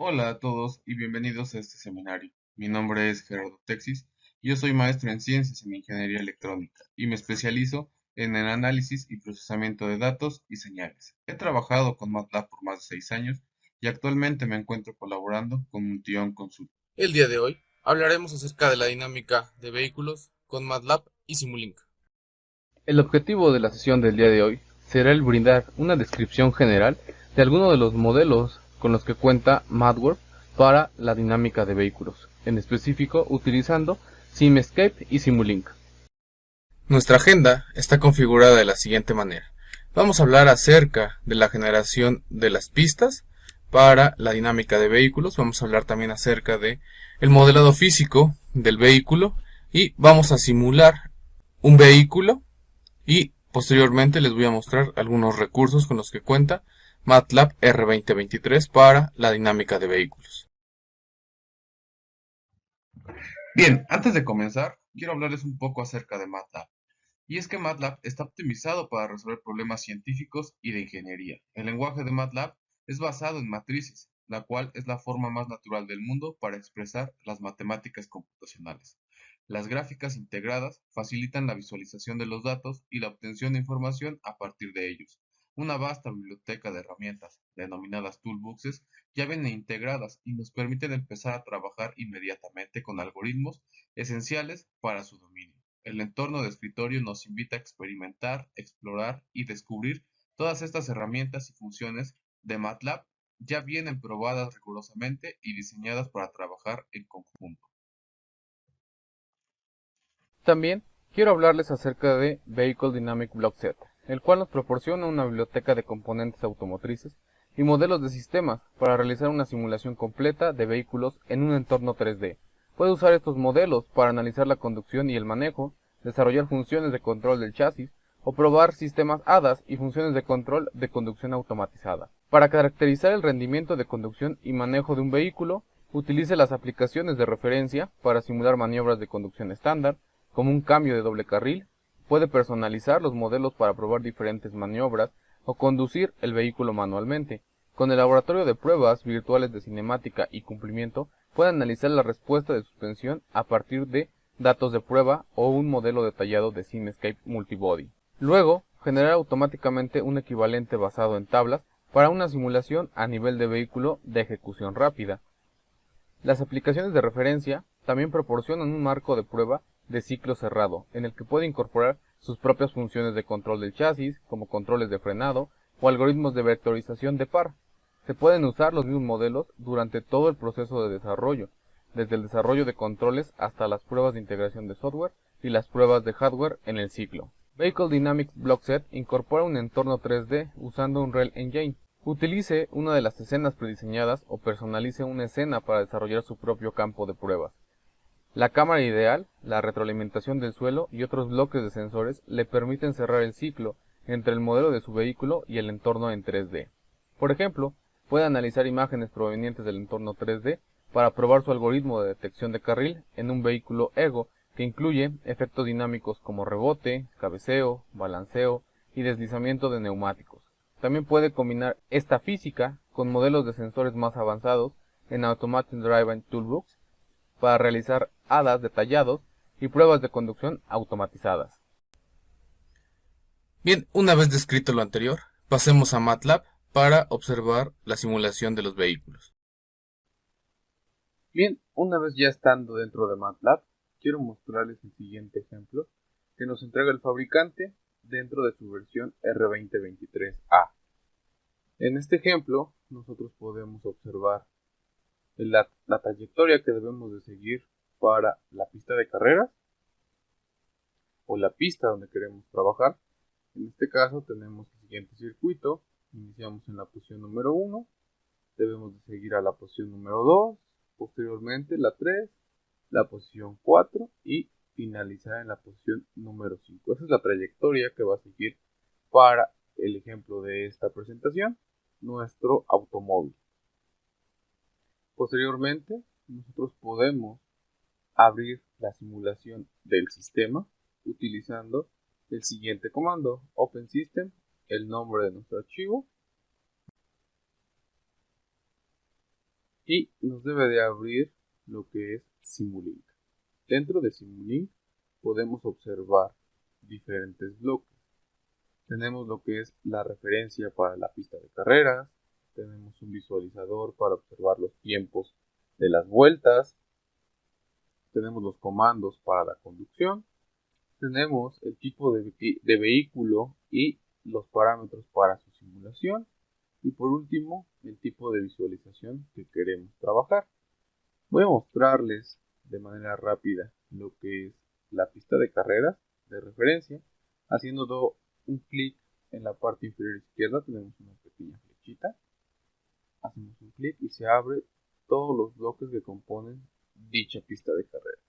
Hola a todos y bienvenidos a este seminario. Mi nombre es Gerardo Texis y yo soy maestro en Ciencias en Ingeniería Electrónica y me especializo en el análisis y procesamiento de datos y señales. He trabajado con MATLAB por más de 6 años y actualmente me encuentro colaborando con Multion Consult. El día de hoy hablaremos acerca de la dinámica de vehículos con MATLAB y Simulink. El objetivo de la sesión del día de hoy será el brindar una descripción general de algunos de los modelos con los que cuenta MATLAB para la dinámica de vehículos, en específico utilizando SimEscape y Simulink. Nuestra agenda está configurada de la siguiente manera. Vamos a hablar acerca de la generación de las pistas para la dinámica de vehículos. Vamos a hablar también acerca de el modelado físico del vehículo y vamos a simular un vehículo y posteriormente les voy a mostrar algunos recursos con los que cuenta MATLAB R2023 para la dinámica de vehículos. Bien, antes de comenzar, quiero hablarles un poco acerca de MATLAB. Y es que MATLAB está optimizado para resolver problemas científicos y de ingeniería. El lenguaje de MATLAB es basado en matrices, la cual es la forma más natural del mundo para expresar las matemáticas computacionales. Las gráficas integradas facilitan la visualización de los datos y la obtención de información a partir de ellos. Una vasta biblioteca de herramientas, denominadas toolboxes, ya vienen integradas y nos permiten empezar a trabajar inmediatamente con algoritmos esenciales para su dominio. El entorno de escritorio nos invita a experimentar, explorar y descubrir todas estas herramientas y funciones de MATLAB ya vienen probadas rigurosamente y diseñadas para trabajar en conjunto. También quiero hablarles acerca de Vehicle Dynamic Block Set, el cual nos proporciona una biblioteca de componentes automotrices y modelos de sistemas para realizar una simulación completa de vehículos en un entorno 3D. Puede usar estos modelos para analizar la conducción y el manejo, desarrollar funciones de control del chasis o probar sistemas ADAS y funciones de control de conducción automatizada. Para caracterizar el rendimiento de conducción y manejo de un vehículo, utilice las aplicaciones de referencia para simular maniobras de conducción estándar, como un cambio de doble carril. Puede personalizar los modelos para probar diferentes maniobras o conducir el vehículo manualmente. Con el laboratorio de pruebas virtuales de cinemática y cumplimiento, puede analizar la respuesta de suspensión a partir de datos de prueba o un modelo detallado de SimEscape Multibody. Luego, generar automáticamente un equivalente basado en tablas para una simulación a nivel de vehículo de ejecución rápida. Las aplicaciones de referencia también proporcionan un marco de prueba de ciclo cerrado, en el que puede incorporar sus propias funciones de control del chasis, como controles de frenado o algoritmos de vectorización de par. Se pueden usar los mismos modelos durante todo el proceso de desarrollo, desde el desarrollo de controles hasta las pruebas de integración de software y las pruebas de hardware en el ciclo. Vehicle Dynamics Block Set incorpora un entorno 3D usando Unreal Engine. Utilice una de las escenas prediseñadas o personalice una escena para desarrollar su propio campo de pruebas. La cámara ideal, la retroalimentación del suelo y otros bloques de sensores le permiten cerrar el ciclo entre el modelo de su vehículo y el entorno en 3D. Por ejemplo, puede analizar imágenes provenientes del entorno 3D para probar su algoritmo de detección de carril en un vehículo Ego que incluye efectos dinámicos como rebote, cabeceo, balanceo y deslizamiento de neumáticos. También puede combinar esta física con modelos de sensores más avanzados en Automatic Driving Toolbox para realizar ADAS detallados y pruebas de conducción automatizadas. Bien, una vez descrito lo anterior, pasemos a MATLAB para observar la simulación de los vehículos. Bien, una vez ya estando dentro de MATLAB, quiero mostrarles el siguiente ejemplo que nos entrega el fabricante dentro de su versión R2023A. En este ejemplo, nosotros podemos observar la trayectoria que debemos de seguir para la pista de carreras o la pista donde queremos trabajar. En este caso tenemos el siguiente circuito. Iniciamos en la posición número 1, debemos de seguir a la posición número 2, posteriormente la 3, la posición 4 y finalizar en la posición número 5. Esa es la trayectoria que va a seguir para el ejemplo de esta presentación, nuestro automóvil. Posteriormente, nosotros podemos abrir la simulación del sistema utilizando el siguiente comando: Open System, el nombre de nuestro archivo y nos debe de abrir lo que es Simulink. Dentro de Simulink podemos observar diferentes bloques. Tenemos lo que es la referencia para la pista de carreras, tenemos un visualizador para observar los tiempos de las vueltas, tenemos los comandos para la conducción, tenemos el tipo de vehículo y los parámetros para su simulación, y por último el tipo de visualización que queremos trabajar. Voy a mostrarles de manera rápida lo que es la pista de carreras de referencia. Haciendo un clic en la parte inferior izquierda tenemos una pequeña flechita. Hacemos un clic y se abre todos los bloques que componen dicha pista de carreras.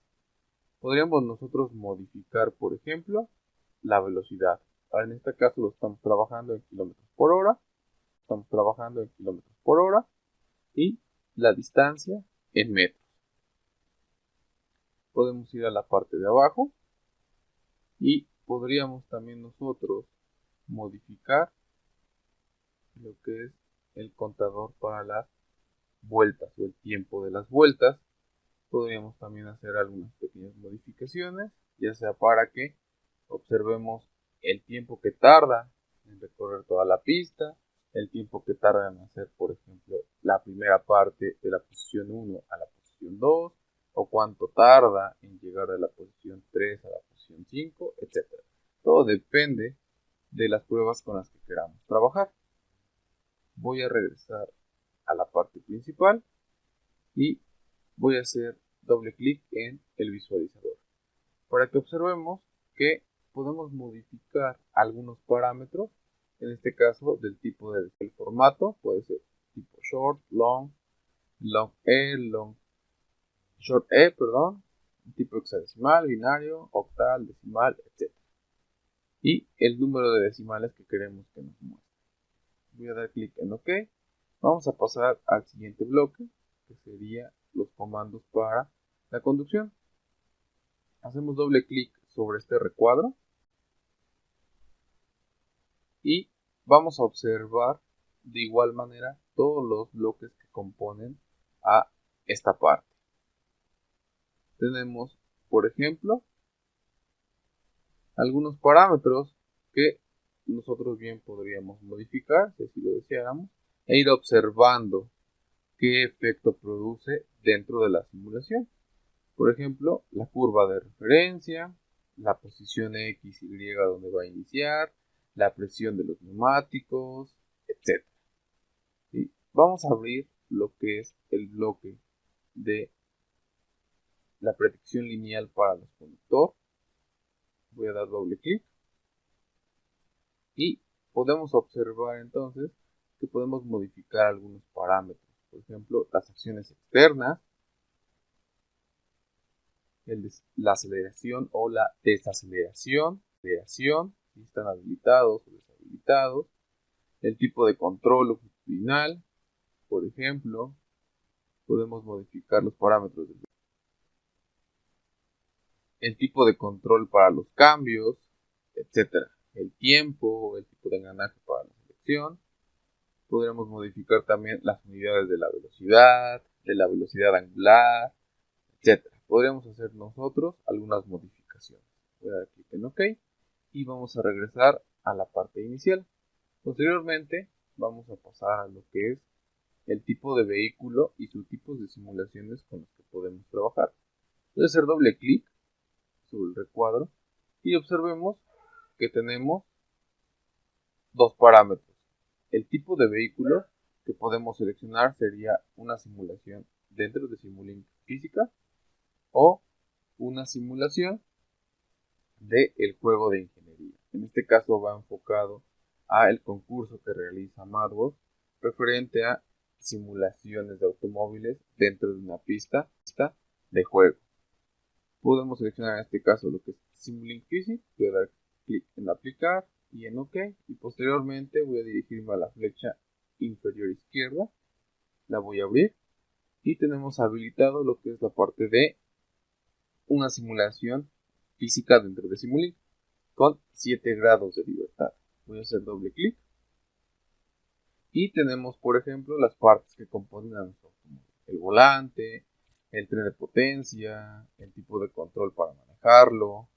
Podríamos nosotros modificar, por ejemplo, la velocidad. Ahora, en este caso lo estamos trabajando en kilómetros por hora. Estamos trabajando en kilómetros por hora. Y la distancia en metros. Podemos ir a la parte de abajo y podríamos también nosotros modificar lo que es el contador para las vueltas o el tiempo de las vueltas. Podríamos también hacer algunas pequeñas modificaciones, ya sea para que observemos el tiempo que tarda en recorrer toda la pista, el tiempo que tarda en hacer, por ejemplo, la primera parte de la posición 1 a la posición 2, o cuánto tarda en llegar de la posición 3 a la posición 5, etc. Todo depende de las pruebas con las que queramos trabajar. Voy a regresar a la parte principal y voy a hacer doble clic en el visualizador para que observemos que podemos modificar algunos parámetros, en este caso del tipo del formato, puede ser tipo short, long, short E, perdón, tipo hexadecimal, binario, octal, decimal, etc. Y el número de decimales que queremos que nos muestre. Voy a dar clic en OK. Vamos a pasar al siguiente bloque, que sería los comandos para la conducción. Hacemos doble clic sobre este recuadro y vamos a observar de igual manera todos los bloques que componen a esta parte. Tenemos, por ejemplo, algunos parámetros que nosotros bien podríamos modificar, si así lo deseáramos, e ir observando qué efecto produce dentro de la simulación. Por ejemplo, la curva de referencia, la posición X, Y donde va a iniciar, la presión de los neumáticos, etc. ¿Sí? Vamos a abrir lo que es el bloque de la predicción lineal para los conductores. Voy a dar doble clic y podemos observar entonces que podemos modificar algunos parámetros. Por ejemplo, las acciones externas, la aceleración o la desaceleración, si están habilitados o deshabilitados, el tipo de control longitudinal, por ejemplo, podemos modificar los parámetros el tipo de control para los cambios, etc. El tiempo, el tipo de engranaje para la selección. Podríamos modificar también las unidades de la velocidad angular, etc. Podríamos hacer nosotros algunas modificaciones. Voy a dar clic en OK y vamos a regresar a la parte inicial. Posteriormente vamos a pasar a lo que es el tipo de vehículo y sus tipos de simulaciones con los que podemos trabajar. Voy a hacer doble clic sobre el recuadro y observemos que tenemos dos parámetros. El tipo de vehículo que podemos seleccionar sería una simulación dentro de Simulink física o una simulación del juego de ingeniería. En este caso va enfocado a el concurso que realiza Madworld referente a simulaciones de automóviles dentro de una pista de juego. Podemos seleccionar en este caso lo que es Simulink Physics, voy a dar clic en aplicar y en OK y posteriormente voy a dirigirme a la flecha inferior izquierda, la voy a abrir y tenemos habilitado lo que es la parte de una simulación física dentro de Simulink con 7 grados de libertad. Voy a hacer doble clic y tenemos por ejemplo las partes que componen a nuestro automóvil. el volante, el tren de potencia, el tipo de control para manejarlo.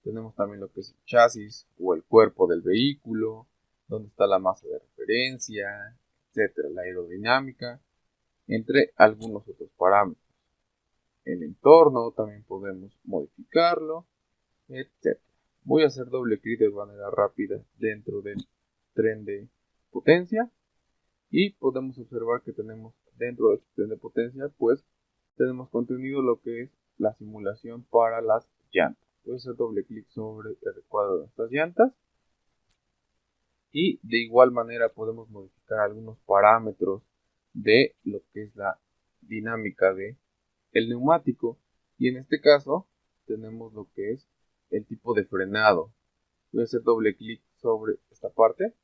Tenemos también lo que es el chasis o el cuerpo del vehículo, donde está la masa de referencia, etcétera, la aerodinámica, entre algunos otros parámetros. El entorno también podemos modificarlo, etcétera. Voy a hacer doble clic de manera rápida dentro del tren de potencia y podemos observar que tenemos dentro del tren de potencia, pues tenemos contenido lo que es la simulación para las llantas. Voy a hacer doble clic sobre el recuadro de estas llantas y de igual manera podemos modificar algunos parámetros de lo que es la dinámica de el neumático, y en este caso tenemos lo que es el tipo de frenado. Voy a hacer doble clic sobre esta parte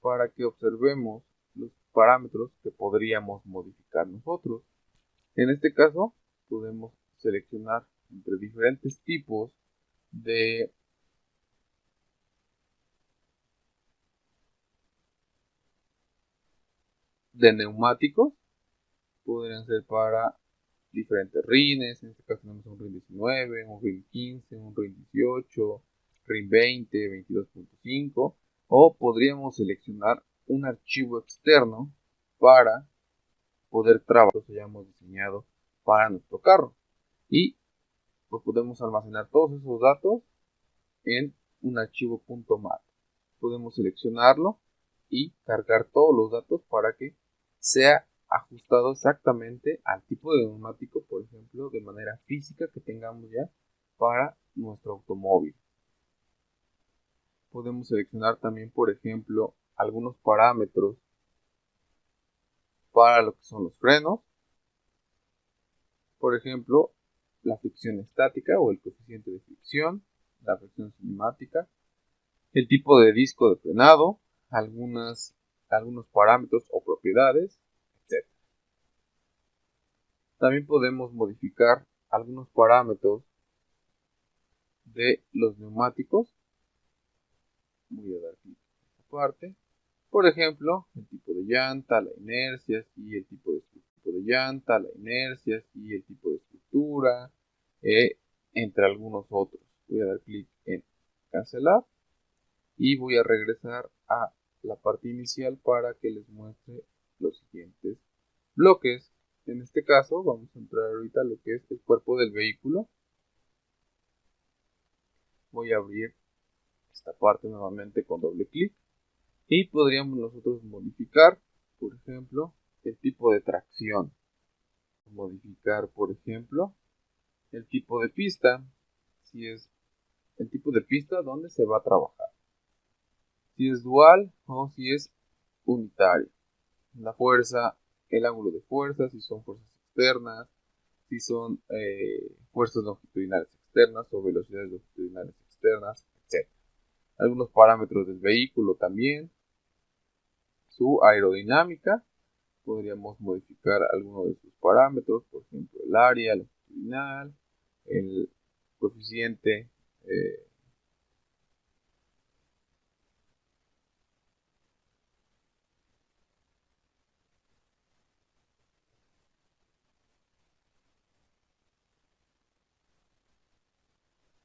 para que observemos los parámetros que podríamos modificar nosotros. En este caso podemos seleccionar entre diferentes tipos de neumáticos. Podrían ser para diferentes rines. En este caso tenemos un RIN 19, un RIN 15, un RIN 18, RIN 20, 22.5, o podríamos seleccionar un archivo externo para poder trabajar que hayamos diseñado para nuestro carro, y pues podemos almacenar todos esos datos en un archivo .mat. Podemos seleccionarlo y cargar todos los datos para que sea ajustado exactamente al tipo de neumático, por ejemplo, de manera física que tengamos ya para nuestro automóvil. Podemos seleccionar también, por ejemplo, algunos parámetros para lo que son los frenos. Por ejemplo, la fricción estática o el coeficiente de fricción, la fricción cinemática, el tipo de disco de frenado, algunos parámetros o propiedades, etc. También podemos modificar algunos parámetros de los neumáticos. Voy a dar clic en esta parte. Por ejemplo, el tipo de llanta, la inercia y el tipo de llanta, la inercia y el tipo de estructura, entre algunos otros. Voy a dar clic en cancelar y voy a regresar a la parte inicial para que les muestre los siguientes bloques. En este caso vamos a entrar ahorita a lo que es el cuerpo del vehículo. Voy a abrir esta parte nuevamente con doble clic y podríamos nosotros modificar, por ejemplo, el tipo de tracción. Modificar, por ejemplo, el tipo de pista, si es el tipo de pista donde se va a trabajar, si es dual o si es unitario, la fuerza, el ángulo de fuerza, si son fuerzas externas, si son fuerzas longitudinales externas o velocidades longitudinales externas, etc. Algunos parámetros del vehículo también, su aerodinámica, podríamos modificar algunos de sus parámetros, por ejemplo el área longitudinal, el coeficiente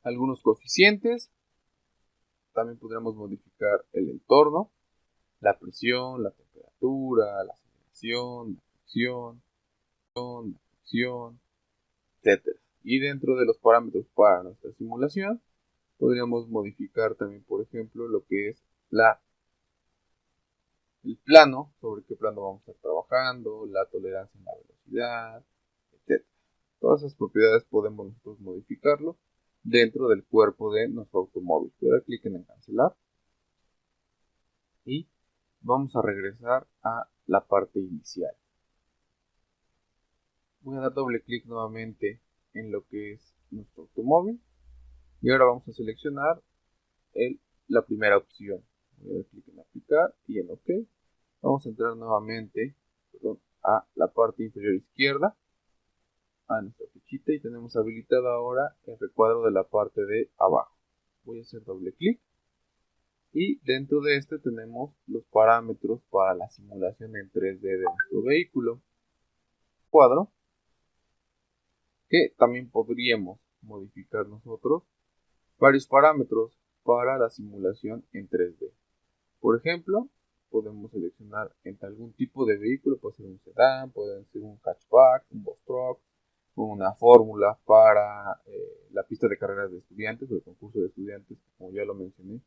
algunos coeficientes. También podríamos modificar el entorno, la presión, la temperatura, la aceleración, la fricción, etc. Y dentro de los parámetros para nuestra simulación, podríamos modificar también, por ejemplo, lo que es el plano, sobre qué plano vamos a estar trabajando, la tolerancia en la velocidad, etc. Todas esas propiedades podemos nosotros modificarlo dentro del cuerpo de nuestro automóvil. Voy a dar clic en cancelar y vamos a regresar a la parte inicial. Voy a dar doble clic nuevamente en lo que es nuestro automóvil y ahora vamos a seleccionar la primera opción. Voy a dar clic en aplicar y en OK. Vamos a entrar nuevamente a la parte inferior izquierda, a nuestra fichita, y tenemos habilitado ahora el recuadro de la parte de abajo. Voy a hacer doble clic y dentro de este tenemos los parámetros para la simulación en 3D de nuestro vehículo. cuadro, que también podríamos modificar nosotros varios parámetros para la simulación en 3D. Por ejemplo, podemos seleccionar entre algún tipo de vehículo, puede ser un sedán, puede ser un hatchback, un bus truck, una fórmula para la pista de carreras de estudiantes o el concurso de estudiantes, como ya lo mencioné,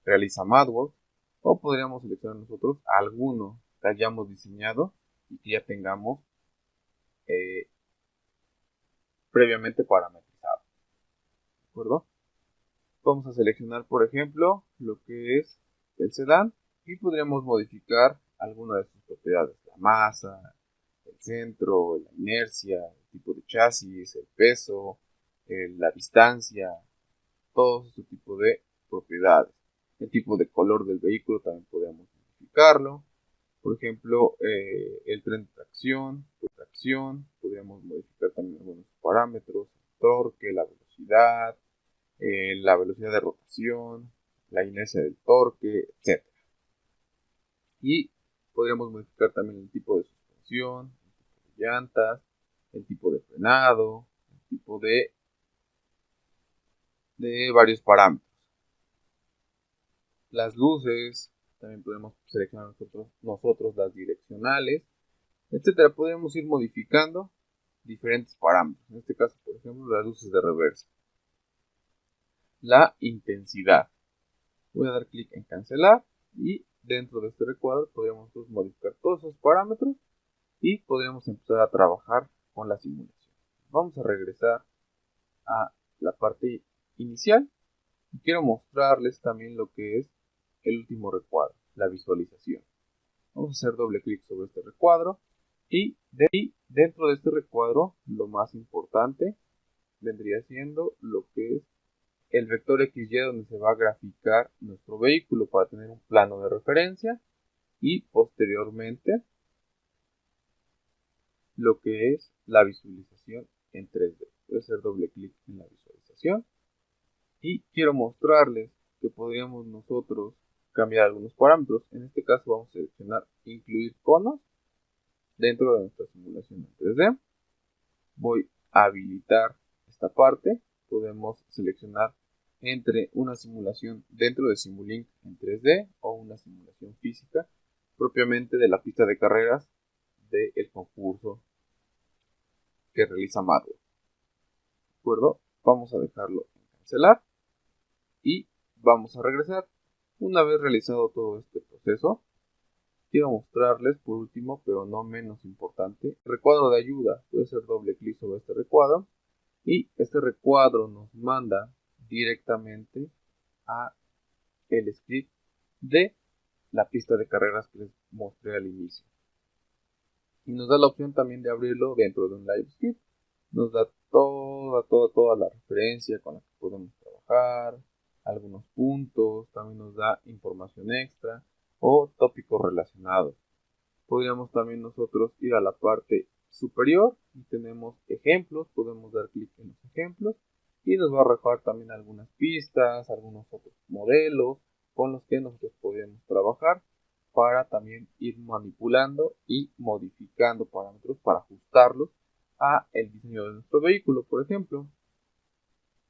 realiza MathWorks, o podríamos seleccionar nosotros alguno que hayamos diseñado y que ya tengamos eh, previamente parametrizado. ¿De acuerdo? Vamos a seleccionar, por ejemplo, lo que es el sedán y podríamos modificar alguna de sus propiedades, la masa, el centro, la inercia, el tipo de chasis, el peso, la distancia, todos este tipo de propiedades. El tipo de color del vehículo también podríamos modificarlo. Por ejemplo, el tren de tracción, podríamos modificar también algunos parámetros, el torque, la velocidad de rotación, la inercia del torque, etc. Y podríamos modificar también el tipo de suspensión, el tipo de llantas, el tipo de frenado, el tipo de varios parámetros. Las luces, también podemos seleccionar nosotros las direccionales, etcétera. Podemos ir modificando diferentes parámetros. En este caso, por ejemplo, las luces de reversa. La intensidad. Voy a dar clic en cancelar y dentro de este recuadro podríamos modificar todos esos parámetros y podríamos empezar a trabajar con la simulación. Vamos a regresar a la parte inicial y quiero mostrarles también lo que es el último recuadro, la visualización. Vamos a hacer doble clic sobre este recuadro y dentro de este recuadro lo más importante vendría siendo lo que es el vector XY, donde se va a graficar nuestro vehículo para tener un plano de referencia, y posteriormente lo que es la visualización en 3D. Voy a hacer doble clic en la visualización y quiero mostrarles que podríamos nosotros cambiar algunos parámetros. En este caso vamos a seleccionar incluir conos dentro de nuestra simulación en 3D. Voy a habilitar esta parte. Podemos seleccionar entre una simulación dentro de Simulink en 3D o una simulación física propiamente de la pista de carreras del concurso que realiza MathWorks. ¿De acuerdo? Vamos a dejarlo en cancelar y vamos a regresar. Una vez realizado todo este proceso, quiero mostrarles por último, pero no menos importante, recuadro de ayuda. Voy a hacer doble clic sobre este recuadro y este recuadro nos manda directamente a el script de la pista de carreras que les mostré al inicio. Y nos da la opción también de abrirlo dentro de un live script. Nos da toda la referencia con la que podemos trabajar, algunos puntos, también nos da información extra o tópicos relacionados. Podríamos también nosotros ir a la parte superior y tenemos ejemplos, podemos dar clic en los ejemplos y nos va a arrojar también algunas pistas, algunos otros modelos con los que nosotros podemos trabajar para también ir manipulando y modificando parámetros para ajustarlos a el diseño de nuestro vehículo. Por ejemplo,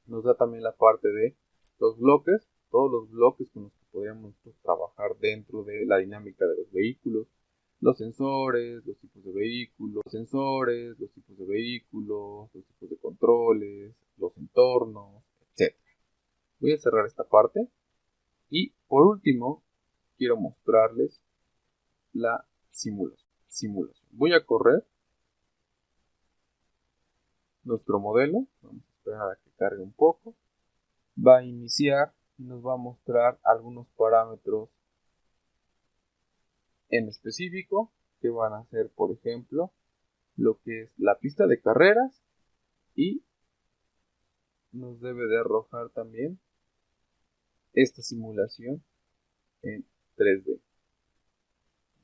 nos da también la parte de los bloques, todos los bloques con los que podríamos trabajar dentro de la dinámica de los vehículos, los sensores, los tipos de vehículos, los tipos de controles, los entornos, etc. Voy a cerrar esta parte y por último quiero mostrarles la simulación. Voy a correr nuestro modelo, vamos a esperar a que cargue un poco, va a iniciar y nos va a mostrar algunos parámetros en específico que van a ser, por ejemplo, lo que es la pista de carreras y nos debe de arrojar también esta simulación en 3D.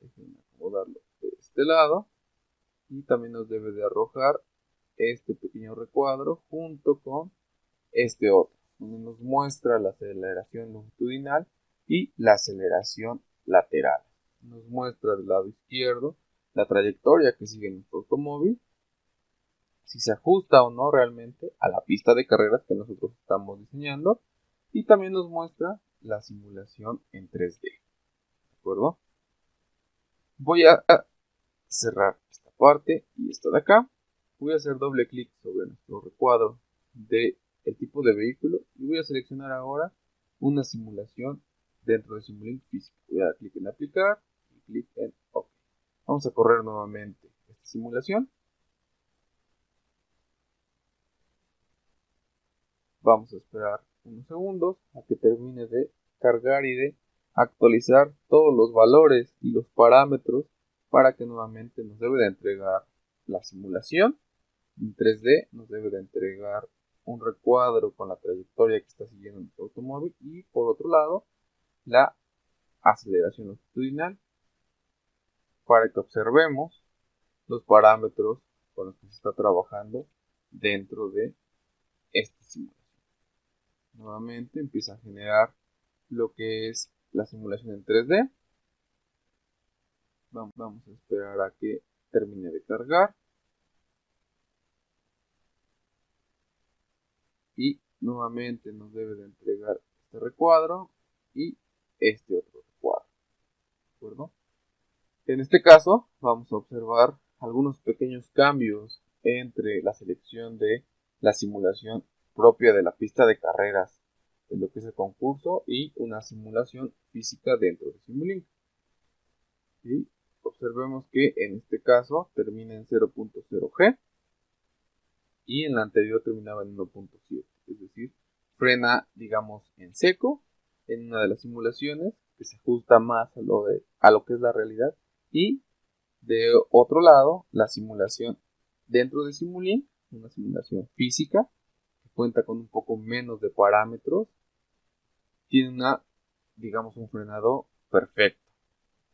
Déjenme acomodarlo de este lado y también nos debe de arrojar este pequeño recuadro junto con este otro, donde nos muestra la aceleración longitudinal y la aceleración lateral. Nos muestra del lado izquierdo la trayectoria que sigue nuestro automóvil si se ajusta o no realmente a la pista de carreras que nosotros estamos diseñando, y también nos muestra la simulación en 3D. ¿De acuerdo? Voy a cerrar esta parte y esto de acá. Voy a hacer doble clic sobre nuestro recuadro del tipo de vehículo y voy a seleccionar ahora una simulación dentro de Simulink físico. Voy a dar clic en aplicar y clic en OK. Vamos a correr nuevamente esta simulación. Vamos a esperar unos segundos a que termine de cargar y de actualizar todos los valores y los parámetros para que nuevamente nos debe de entregar la simulación en 3D, nos debe de entregar un recuadro con la trayectoria que está siguiendo nuestro automóvil y por otro lado la aceleración longitudinal para que observemos los parámetros con los que se está trabajando dentro de esta simulación. Nuevamente empieza a generar lo que es la simulación en 3D. Vamos a esperar a que termine de cargar. Y nuevamente nos debe de entregar este recuadro y este otro recuadro. ¿De acuerdo? En este caso vamos a observar algunos pequeños cambios entre la selección de la simulación propia de la pista de carreras de lo que es el concurso y una simulación física dentro de Simulink. Y observemos que en este caso termina en 0.0G y en la anterior terminaba en 1.7, es decir, frena, digamos, en seco en una de las simulaciones que se ajusta más a lo que es la realidad, y de otro lado la simulación dentro de Simulink, una simulación física que cuenta con un poco menos de parámetros, tiene digamos, un frenado perfecto,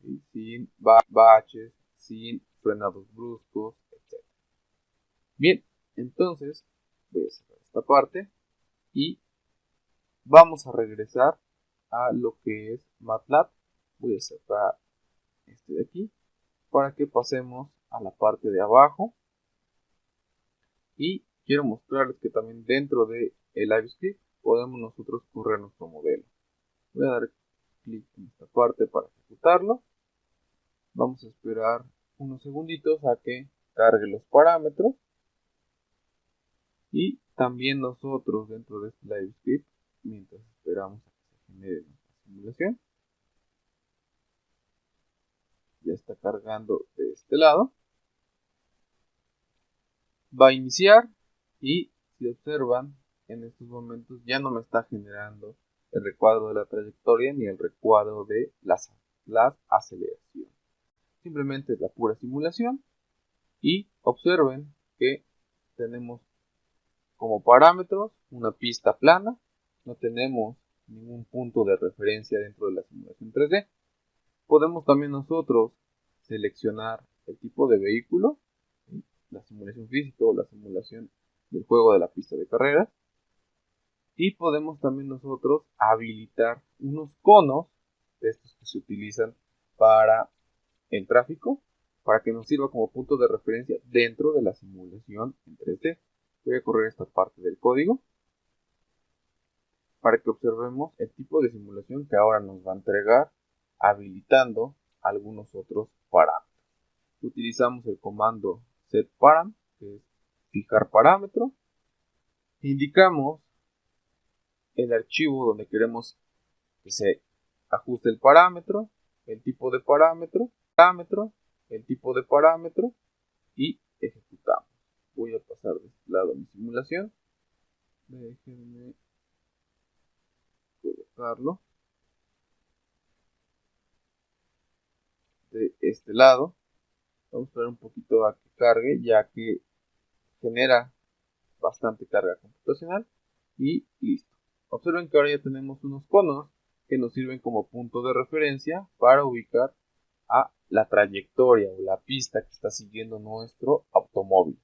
¿sí? Sin baches, sin frenados bruscos, etc. Bien, entonces voy a cerrar esta parte y vamos a regresar a lo que es MATLAB. Voy a cerrar este de aquí para que pasemos a la parte de abajo y quiero mostrarles que también dentro de el LiveScript podemos nosotros correr nuestro modelo. Voy a dar clic en esta parte para ejecutarlo. Vamos a esperar unos segunditos a que cargue los parámetros. Y también nosotros dentro de este LiveScript, mientras esperamos a que se genere nuestra simulación, ya está cargando de este lado, va a iniciar y si observan en estos momentos ya no me está generando el recuadro de la trayectoria ni el recuadro de las aceleraciones. Simplemente es la pura simulación y observen que tenemos como parámetros una pista plana, no tenemos ningún punto de referencia dentro de la simulación 3D. Podemos también nosotros seleccionar el tipo de vehículo, ¿sí? La simulación física o la simulación del juego de la pista de carreras, y podemos también nosotros habilitar unos conos de estos que se utilizan para el tráfico, para que nos sirva como punto de referencia dentro de la simulación en 3D. Voy a correr esta parte del código para que observemos el tipo de simulación que ahora nos va a entregar, habilitando algunos otros parámetros. Utilizamos el comando setParam, que es fijar parámetro. Indicamos el archivo donde queremos que se ajuste el parámetro, el tipo de parámetro, el tipo de parámetro y ejecutamos. Voy a pasar de este lado mi simulación. Déjenme colocarlo de este lado. Vamos a esperar un poquito a que cargue, ya que genera bastante carga computacional. Y listo. Observen que ahora ya tenemos unos conos que nos sirven como punto de referencia para ubicar a la trayectoria o la pista que está siguiendo nuestro automóvil.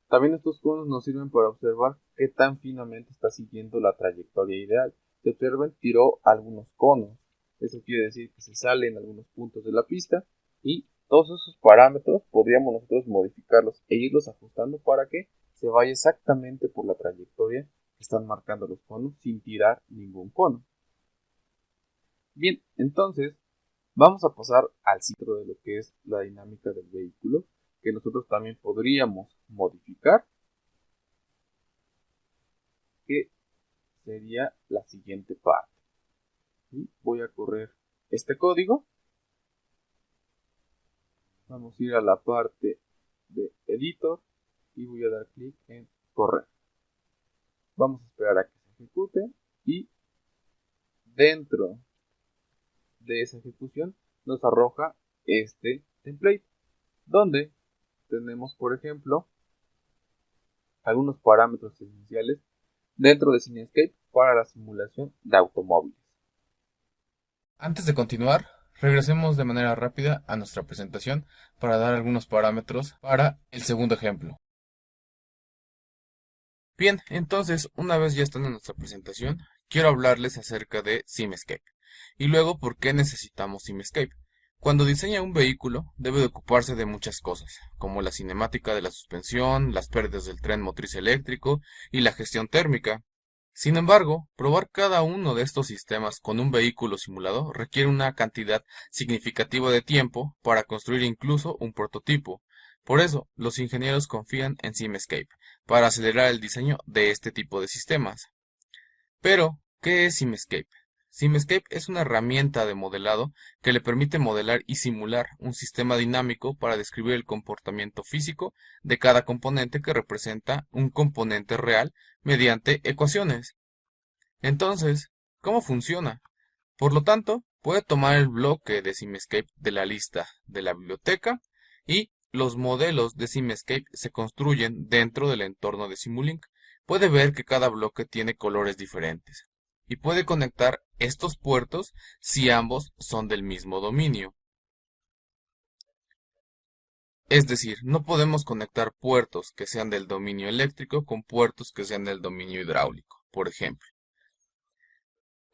También estos conos nos sirven para observar qué tan finamente está siguiendo la trayectoria ideal. Si observen, tiró algunos conos. Eso quiere decir que se sale en algunos puntos de la pista y Todos esos parámetros podríamos nosotros modificarlos e irlos ajustando para que se vaya exactamente por la trayectoria que están marcando los conos sin tirar ningún cono. Bien, entonces vamos a pasar al ciclo de lo que es la dinámica del vehículo, que nosotros también podríamos modificar, que sería la siguiente parte. ¿Sí? Voy a correr este código. Vamos a ir a la parte de editor y voy a dar clic en correr. Vamos a esperar a que se ejecute y dentro de esa ejecución nos arroja este template donde tenemos, por ejemplo, algunos parámetros esenciales dentro de CineScape para la simulación de automóviles. Antes de continuar, regresemos de manera rápida a nuestra presentación para dar algunos parámetros para el segundo ejemplo. Bien, entonces, una vez ya estando en nuestra presentación, quiero hablarles acerca de CineScape y luego por qué necesitamos CineScape. Cuando diseña un vehículo, debe de ocuparse de muchas cosas, como la cinemática de la suspensión, las pérdidas del tren motriz eléctrico y la gestión térmica. Sin embargo, probar cada uno de estos sistemas con un vehículo simulado requiere una cantidad significativa de tiempo para construir incluso un prototipo. Por eso, los ingenieros confían en CineScape para acelerar el diseño de este tipo de sistemas. Pero, ¿qué es CineScape? CineScape es una herramienta de modelado que le permite modelar y simular un sistema dinámico para describir el comportamiento físico de cada componente que representa un componente real mediante ecuaciones. Entonces, ¿cómo funciona? Por lo tanto, puede tomar el bloque de CineScape de la lista de la biblioteca y los modelos de CineScape se construyen dentro del entorno de Simulink. Puede ver que cada bloque tiene colores diferentes y puede conectar estos puertos si ambos son del mismo dominio. Es decir, no podemos conectar puertos que sean del dominio eléctrico con puertos que sean del dominio hidráulico, por ejemplo.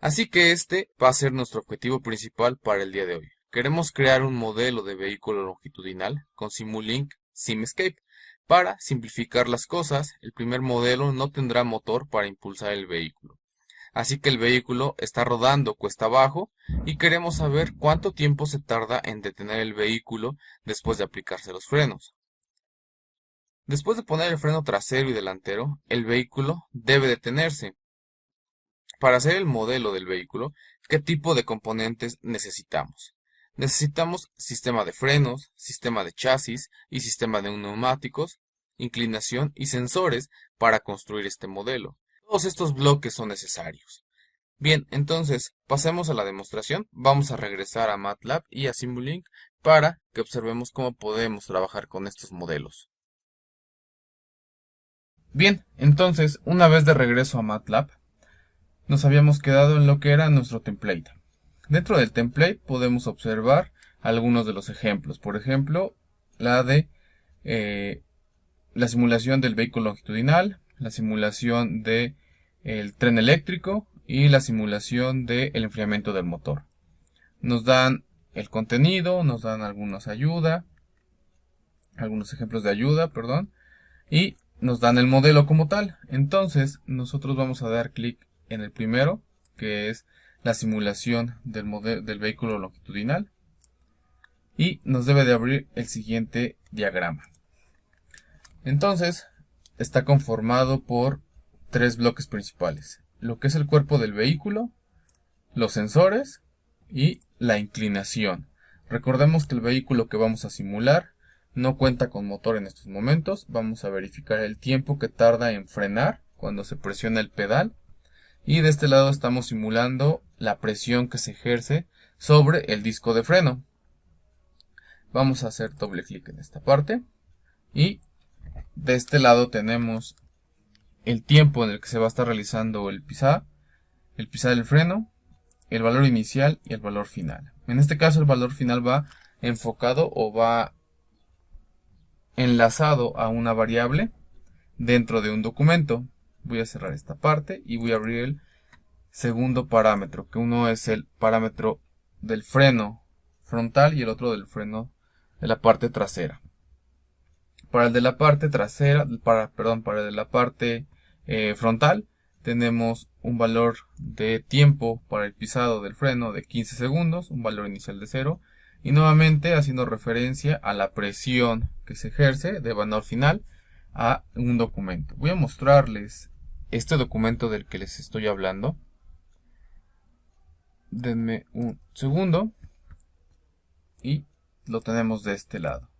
Así que este va a ser nuestro objetivo principal para el día de hoy. Queremos crear un modelo de vehículo longitudinal con Simulink CineScape. Para simplificar las cosas, el primer modelo no tendrá motor para impulsar el vehículo. Así que el vehículo está rodando cuesta abajo y queremos saber cuánto tiempo se tarda en detener el vehículo después de aplicarse los frenos. Después de poner el freno trasero y delantero, el vehículo debe detenerse. Para hacer el modelo del vehículo, ¿qué tipo de componentes necesitamos? Necesitamos sistema de frenos, sistema de chasis y sistema de neumáticos, inclinación y sensores para construir este modelo. Todos estos bloques son necesarios. Bien, entonces pasemos a la demostración. Vamos a regresar a MATLAB y a Simulink para que observemos cómo podemos trabajar con estos modelos. Bien, entonces una vez de regreso a MATLAB, nos habíamos quedado en lo que era nuestro template. Dentro del template podemos observar algunos de los ejemplos. Por ejemplo, la de la simulación del vehículo longitudinal, la simulación del tren eléctrico y la simulación del enfriamiento del motor. Nos dan el contenido, nos dan algunos ejemplos de ayuda, y nos dan el modelo como tal. Entonces, nosotros vamos a dar clic en el primero, que es la simulación del vehículo longitudinal, y nos debe de abrir el siguiente diagrama. Entonces, está conformado por tres bloques principales: lo que es el cuerpo del vehículo, los sensores y la inclinación. Recordemos que el vehículo que vamos a simular no cuenta con motor en estos momentos. Vamos a verificar el tiempo que tarda en frenar cuando se presiona el pedal. Y de este lado estamos simulando la presión que se ejerce sobre el disco de freno. Vamos a hacer doble clic en esta parte. Y de este lado tenemos el tiempo en el que se va a estar realizando el pisar del freno, el valor inicial y el valor final. En este caso el valor final va enfocado o va enlazado a una variable dentro de un documento. Voy a cerrar esta parte y voy a abrir el segundo parámetro, que uno es el parámetro del freno frontal y el otro del freno de la parte trasera. Para el de la parte trasera, para el de la parte frontal, tenemos un valor de tiempo para el pisado del freno de 15 segundos, un valor inicial de 0, y nuevamente haciendo referencia a la presión que se ejerce de valor final a un documento. Voy a mostrarles este documento del que les estoy hablando. Denme un segundo y lo tenemos de este lado.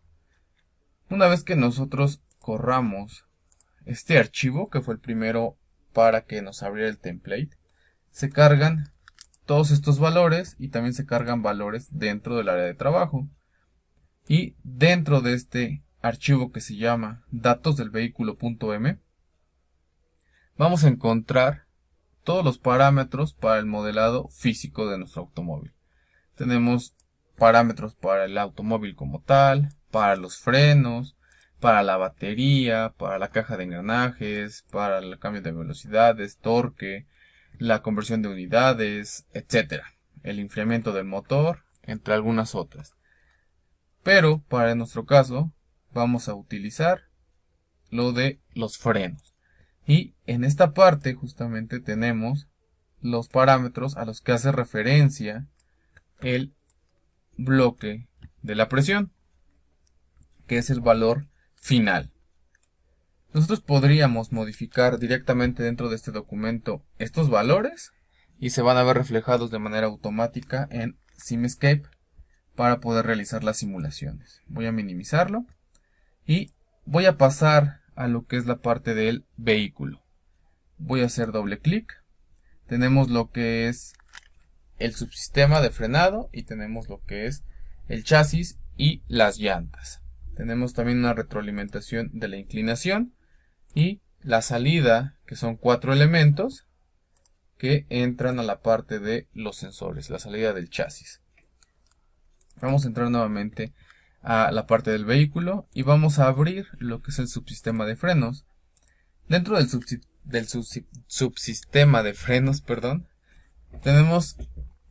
Una vez que nosotros corramos este archivo, que fue el primero para que nos abriera el template, se cargan todos estos valores y también se cargan valores dentro del área de trabajo. Y dentro de este archivo que se llama datos del vehículo.m, vamos a encontrar todos los parámetros para el modelado físico de nuestro automóvil. Tenemos parámetros para el automóvil como tal, para los frenos, para la batería, para la caja de engranajes, para el cambio de velocidades, torque, la conversión de unidades, etc. El enfriamiento del motor, entre algunas otras. Pero para nuestro caso vamos a utilizar lo de los frenos. Y en esta parte justamente tenemos los parámetros a los que hace referencia el bloque de la presión, que es el valor final. Nosotros podríamos modificar directamente dentro de este documento estos valores y se van a ver reflejados de manera automática en SimScape para poder realizar las simulaciones. Voy a minimizarlo y voy a pasar a lo que es la parte del vehículo. Voy a hacer doble clic. Tenemos lo que es el subsistema de frenado y tenemos lo que es el chasis y las llantas. Tenemos también una retroalimentación de la inclinación y la salida, que son 4 elementos que entran a la parte de los sensores, la salida del chasis. Vamos a entrar nuevamente a la parte del vehículo y vamos a abrir lo que es el subsistema de frenos. Dentro del subsistema de frenos, tenemos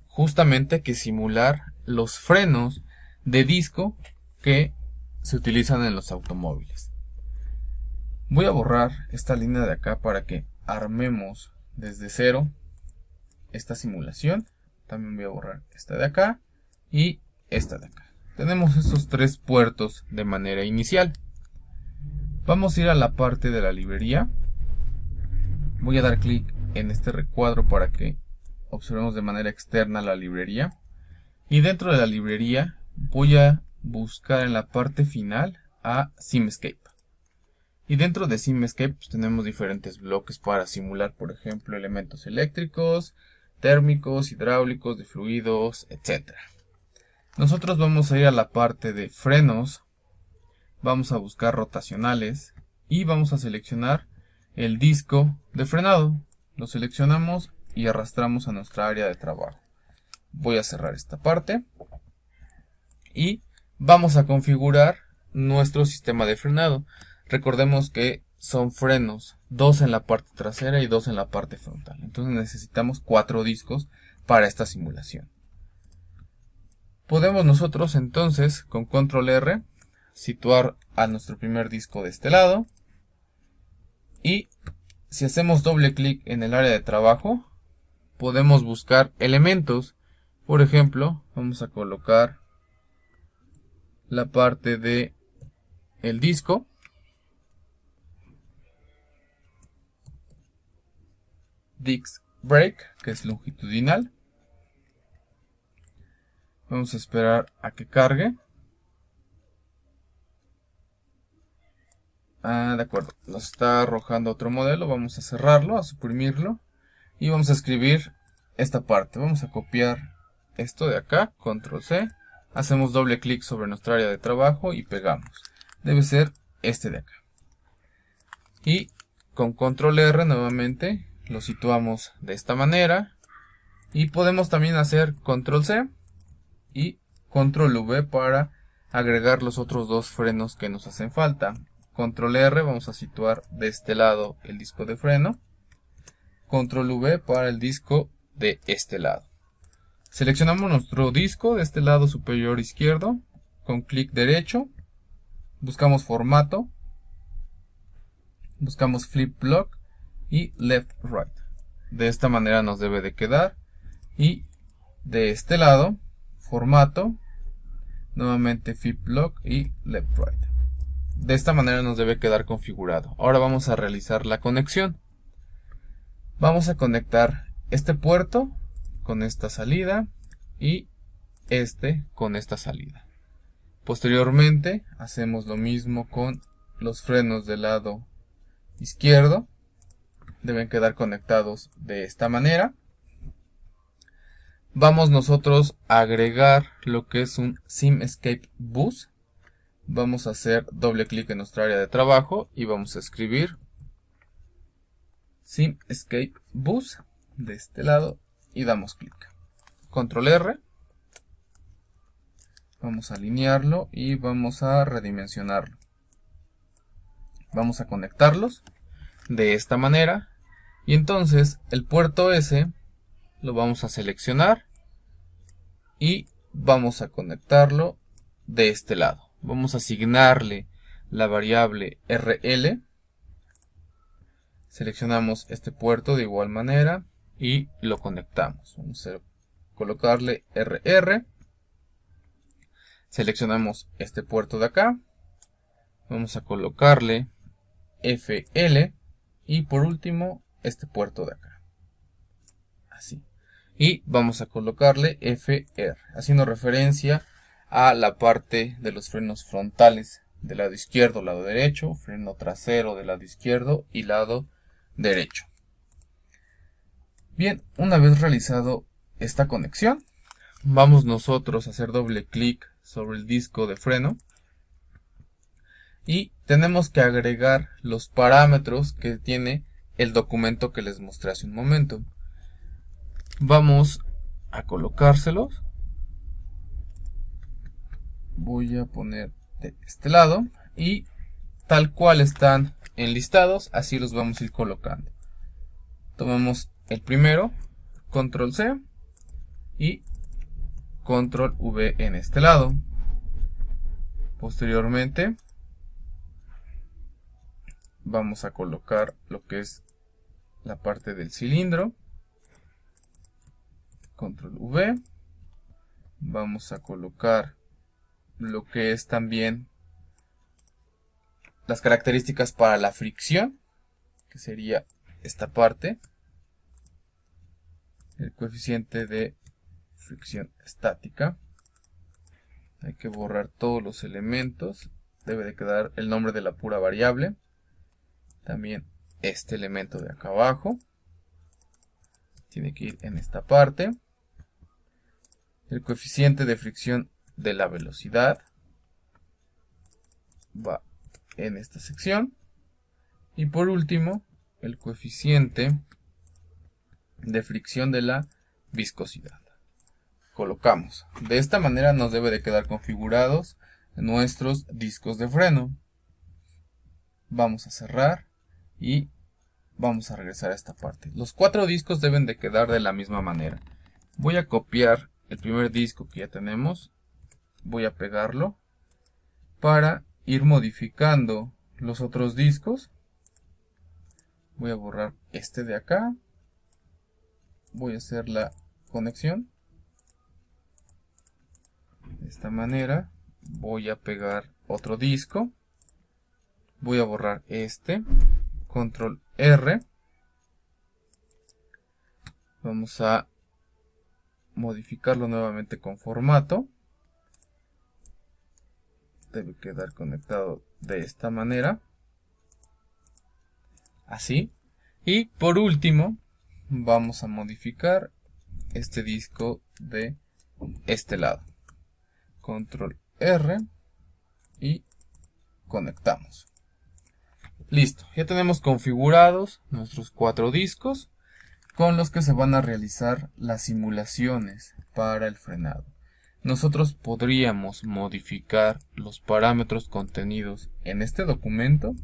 justamente que simular los frenos de disco que se utilizan en los automóviles. Voy a borrar esta línea de acá para que armemos desde cero esta simulación. También voy a borrar esta de acá y esta de acá. Tenemos estos 3 puertos de manera inicial. Vamos a ir a la parte de la librería. Voy a dar clic en este recuadro para que observemos de manera externa la librería. Y dentro de la librería voy a buscar en la parte final a SimScape. Y dentro de SimScape pues, tenemos diferentes bloques para simular, por ejemplo, elementos eléctricos, térmicos, hidráulicos, de fluidos, etc. Nosotros vamos a ir a la parte de frenos, vamos a buscar rotacionales y vamos a seleccionar el disco de frenado. Lo seleccionamos y arrastramos a nuestra área de trabajo. Voy a cerrar esta parte y vamos a configurar nuestro sistema de frenado. Recordemos que son frenos, 2 en la parte trasera y 2 en la parte frontal. Entonces necesitamos 4 discos para esta simulación. Podemos nosotros entonces con control R situar a nuestro primer disco de este lado. Y si hacemos doble clic en el área de trabajo, podemos buscar elementos. Por ejemplo, vamos a colocar la parte de el disco. Disc Brake, que es longitudinal. Vamos a esperar a que cargue. De acuerdo, nos está arrojando otro modelo. Vamos a cerrarlo, a suprimirlo. Y vamos a escribir esta parte. Vamos a copiar esto de acá, control C. Hacemos doble clic sobre nuestra área de trabajo y pegamos. Debe ser este de acá. Y con control R nuevamente lo situamos de esta manera. Y podemos también hacer control C y control V para agregar los otros 2 frenos que nos hacen falta. Control R, vamos a situar de este lado el disco de freno. Control V para el disco de este lado. Seleccionamos nuestro disco de este lado superior izquierdo con clic derecho, buscamos formato, buscamos flip block y left right. De esta manera nos debe de quedar. Y de este lado, formato, nuevamente flip block y left right. De esta manera nos debe quedar configurado. Ahora vamos a realizar la conexión. Vamos a conectar este puerto con esta salida y este con esta salida. Posteriormente hacemos lo mismo con los frenos del lado izquierdo. Deben quedar conectados de esta manera. Vamos nosotros a agregar lo que es un SimEscape Bus. Vamos a hacer doble clic en nuestra área de trabajo y vamos a escribir SimEscape Bus de este lado y damos clic. Control R. Vamos a alinearlo y vamos a redimensionarlo. Vamos a conectarlos de esta manera y entonces el puerto S lo vamos a seleccionar y vamos a conectarlo de este lado. Vamos a asignarle la variable RL. Seleccionamos este puerto de igual manera y lo conectamos. Vamos a colocarle RR. Seleccionamos este puerto de acá. Vamos a colocarle FL. Y por último, este puerto de acá. Así. Y vamos a colocarle FR, haciendo referencia a la parte de los frenos frontales del lado izquierdo, lado derecho, freno trasero del lado izquierdo y lado derecho. Bien, una vez realizado esta conexión, vamos nosotros a hacer doble clic sobre el disco de freno y tenemos que agregar los parámetros que tiene el documento que les mostré hace un momento. Vamos a colocárselos. Voy a poner de este lado y tal cual están enlistados, así los vamos a ir colocando. Tomamos el primero, control C y control V en este lado. Posteriormente vamos a colocar lo que es la parte del cilindro. Control V. Vamos a colocar lo que es también las características para la fricción, que sería esta parte. El coeficiente de fricción estática. Hay que borrar todos los elementos. Debe de quedar el nombre de la pura variable. También este elemento de acá abajo. Tiene que ir en esta parte. El coeficiente de fricción de la velocidad va en esta sección. Y por último, el coeficiente de fricción de la viscosidad. Colocamos. De esta manera nos debe de quedar configurados nuestros discos de freno. Vamos a cerrar y vamos a regresar a esta parte. Los 4 discos deben de quedar de la misma manera. Voy a copiar el primer disco que ya tenemos. Voy a pegarlo para ir modificando los otros discos. Voy a borrar este de acá. Voy a hacer la conexión. De esta manera voy a pegar otro disco. Voy a borrar este. Control R. Vamos a modificarlo nuevamente con formato. Debe quedar conectado de esta manera. Así. Y por último, vamos a modificar este disco de este lado. Control R y conectamos. Listo, ya tenemos configurados nuestros 4 discos con los que se van a realizar las simulaciones para el frenado. Nosotros podríamos modificar los parámetros contenidos en este documento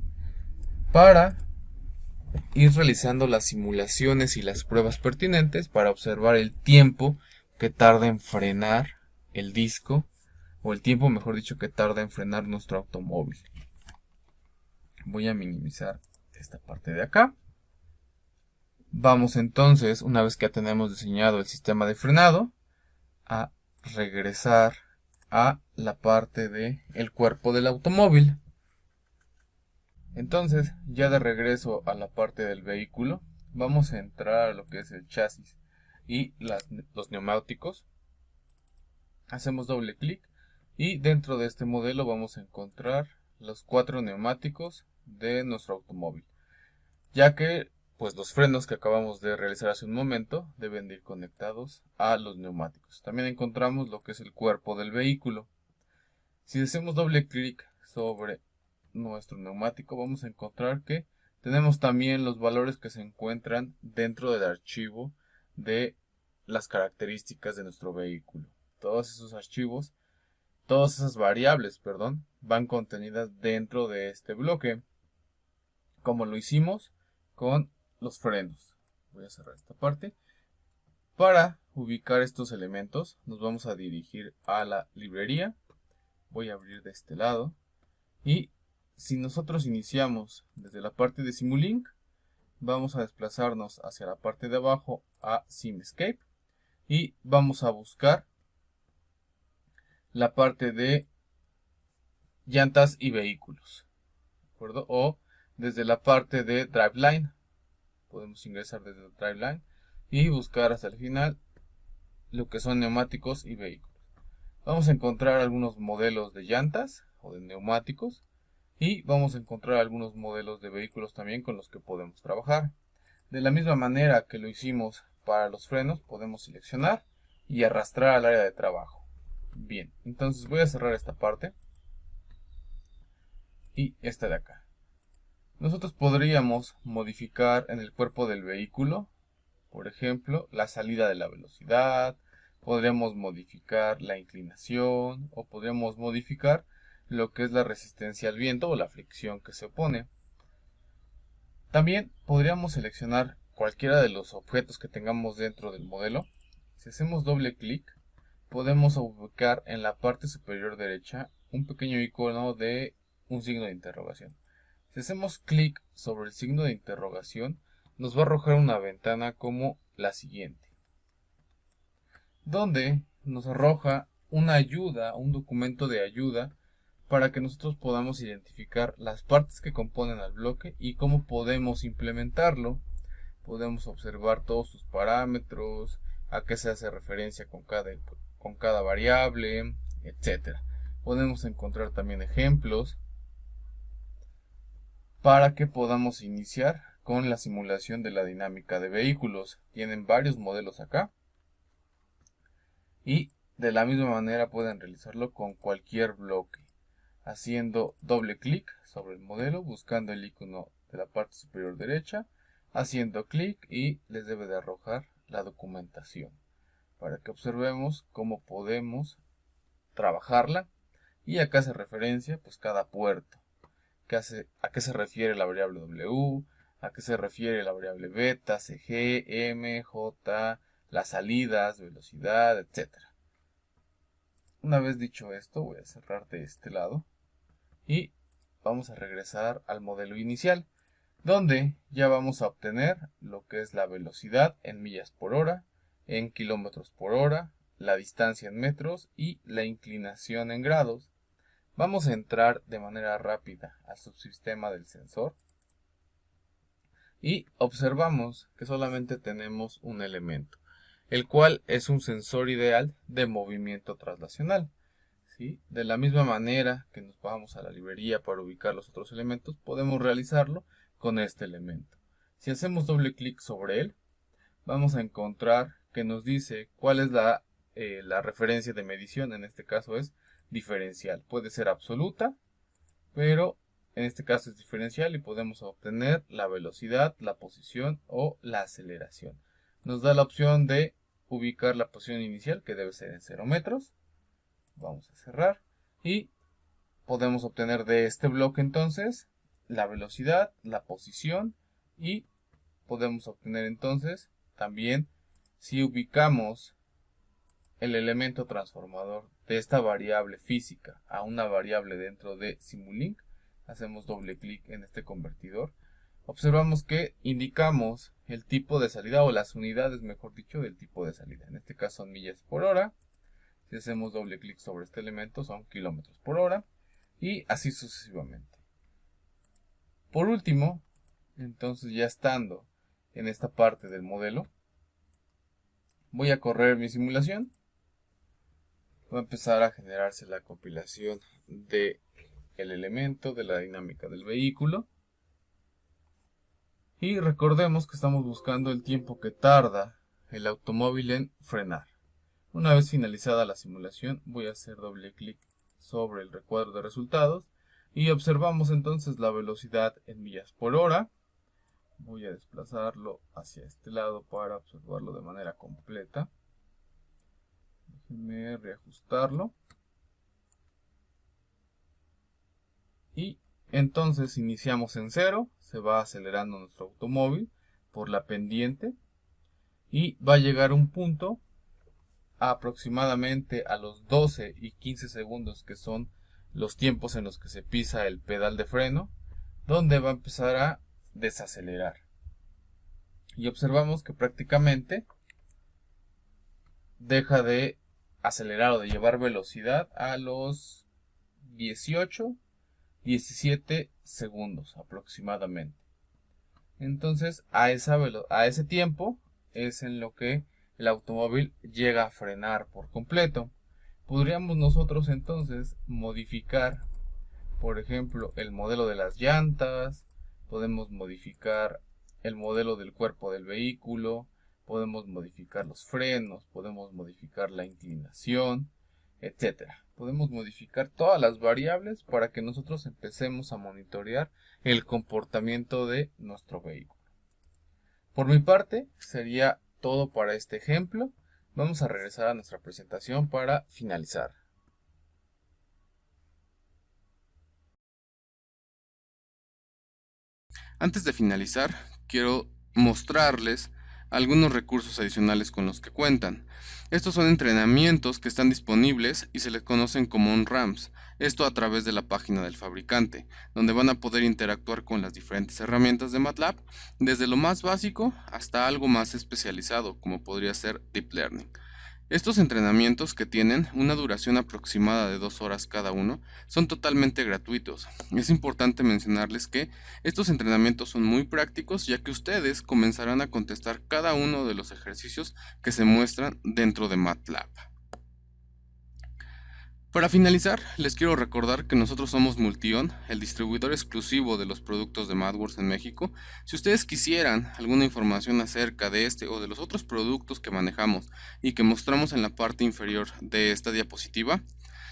para ir realizando las simulaciones y las pruebas pertinentes para observar el tiempo que tarda en frenar el disco o el tiempo, mejor dicho, que tarda en frenar nuestro automóvil. Voy a minimizar esta parte de acá. Vamos entonces, una vez que ya tenemos diseñado el sistema de frenado, a regresar a la parte de el cuerpo del automóvil. Entonces, ya de regreso a la parte del vehículo, vamos a entrar a lo que es el chasis y los neumáticos. Hacemos doble clic y dentro de este modelo vamos a encontrar los 4 neumáticos de nuestro automóvil, ya que pues los frenos que acabamos de realizar hace un momento deben de ir conectados a los neumáticos. También encontramos lo que es el cuerpo del vehículo. Si hacemos doble clic sobre nuestro neumático, vamos a encontrar que tenemos también los valores que se encuentran dentro del archivo de las características de nuestro vehículo. Todos esos archivos, todas esas variables, perdón, van contenidas dentro de este bloque, como lo hicimos con los frenos. Voy a cerrar esta parte. Para ubicar estos elementos, nos vamos a dirigir a la librería. Voy a abrir de este lado. Y si nosotros iniciamos desde la parte de Simulink, vamos a desplazarnos hacia la parte de abajo a Simscape. Y vamos a buscar la parte de llantas y vehículos, ¿de acuerdo? O desde la parte de Driveline, podemos ingresar desde el Driveline y buscar hasta el final lo que son neumáticos y vehículos. Vamos a encontrar algunos modelos de llantas o de neumáticos y vamos a encontrar algunos modelos de vehículos también con los que podemos trabajar. De la misma manera que lo hicimos para los frenos, podemos seleccionar y arrastrar al área de trabajo. Bien, entonces voy a cerrar esta parte y esta de acá. Nosotros podríamos modificar en el cuerpo del vehículo, por ejemplo, la salida de la velocidad, podríamos modificar la inclinación o podríamos modificar lo que es la resistencia al viento o la fricción que se opone. También podríamos seleccionar cualquiera de los objetos que tengamos dentro del modelo. Si hacemos doble clic, podemos ubicar en la parte superior derecha un pequeño icono de un signo de interrogación. Si hacemos clic sobre el signo de interrogación, nos va a arrojar una ventana como la siguiente, donde nos arroja una ayuda, un documento de ayuda, para que nosotros podamos identificar las partes que componen al bloque y cómo podemos implementarlo. Podemos observar todos sus parámetros, a qué se hace referencia con cada variable, etc. Podemos encontrar también ejemplos para que podamos iniciar con la simulación de la dinámica de vehículos. Tienen varios modelos acá y de la misma manera pueden realizarlo con cualquier bloque, haciendo doble clic sobre el modelo, buscando el icono de la parte superior derecha, haciendo clic y les debe de arrojar la documentación para que observemos cómo podemos trabajarla. Y acá hace referencia pues cada puerto, a qué se refiere la variable W, a qué se refiere la variable beta, CG, M, J, las salidas, velocidad, etc. Una vez dicho esto, voy a cerrar de este lado y vamos a regresar al modelo inicial, donde ya vamos a obtener lo que es la velocidad en millas por hora, en kilómetros por hora, la distancia en metros y la inclinación en grados. Vamos a entrar de manera rápida al subsistema del sensor y observamos que solamente tenemos un elemento, el cual es un sensor ideal de movimiento traslacional. ¿Sí? De la misma manera que nos vamos a la librería para ubicar los otros elementos, podemos realizarlo con este elemento. Si hacemos doble clic sobre él, vamos a encontrar que nos dice cuál es la referencia de medición. En este caso es diferencial. Puede ser absoluta, pero en este caso es diferencial y podemos obtener la velocidad, la posición o la aceleración. Nos da la opción de ubicar la posición inicial, que debe ser en 0 metros. Vamos a cerrar y podemos obtener de este bloque entonces la velocidad, la posición y podemos obtener entonces también, si ubicamos el elemento transformador de esta variable física a una variable dentro de Simulink, hacemos doble clic en este convertidor, observamos que indicamos el tipo de salida o las unidades, mejor dicho, del tipo de salida. En este caso son millas por hora. Si hacemos doble clic sobre este elemento son kilómetros por hora y así sucesivamente. Por último, entonces ya estando en esta parte del modelo, voy a correr mi simulación. Va a empezar a generarse la compilación del elemento, de la dinámica del vehículo. Y recordemos que estamos buscando el tiempo que tarda el automóvil en frenar. Una vez finalizada la simulación, voy a hacer doble clic sobre el recuadro de resultados y observamos entonces la velocidad en millas por hora. Voy a desplazarlo hacia este lado para observarlo de manera completa. Déjenme reajustarlo. Y entonces iniciamos en 0, se va acelerando nuestro automóvil por la pendiente y va a llegar a un punto aproximadamente a los 12 y 15 segundos, que son los tiempos en los que se pisa el pedal de freno, donde va a empezar a desacelerar. Y observamos que prácticamente deja de acelerar o de llevar velocidad a los 18, 17 segundos aproximadamente. Entonces a ese tiempo es en lo que el automóvil llega a frenar por completo. Podríamos nosotros entonces modificar, por ejemplo, el modelo de las llantas, podemos modificar el modelo del cuerpo del vehículo, podemos modificar los frenos, podemos modificar la inclinación, etcétera. Podemos modificar todas las variables para que nosotros empecemos a monitorear el comportamiento de nuestro vehículo. Por mi parte, sería todo para este ejemplo. Vamos a regresar a nuestra presentación para finalizar. Antes de finalizar, quiero mostrarles algunos recursos adicionales con los que cuentan. Estos son entrenamientos que están disponibles y se les conocen como on-ramps, esto a través de la página del fabricante, donde van a poder interactuar con las diferentes herramientas de MATLAB, desde lo más básico hasta algo más especializado, como podría ser Deep Learning. Estos entrenamientos, que tienen una duración aproximada de 2 horas cada uno, son totalmente gratuitos. Es importante mencionarles que estos entrenamientos son muy prácticos, ya que ustedes comenzarán a contestar cada uno de los ejercicios que se muestran dentro de MATLAB. Para finalizar, les quiero recordar que nosotros somos Multion, el distribuidor exclusivo de los productos de MathWorks en México. Si ustedes quisieran alguna información acerca de este o de los otros productos que manejamos y que mostramos en la parte inferior de esta diapositiva,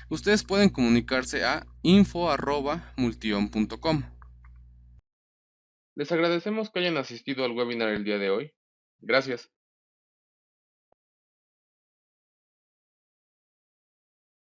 ustedes pueden comunicarse a info@multion.com. Les agradecemos que hayan asistido al webinar el día de hoy. Gracias.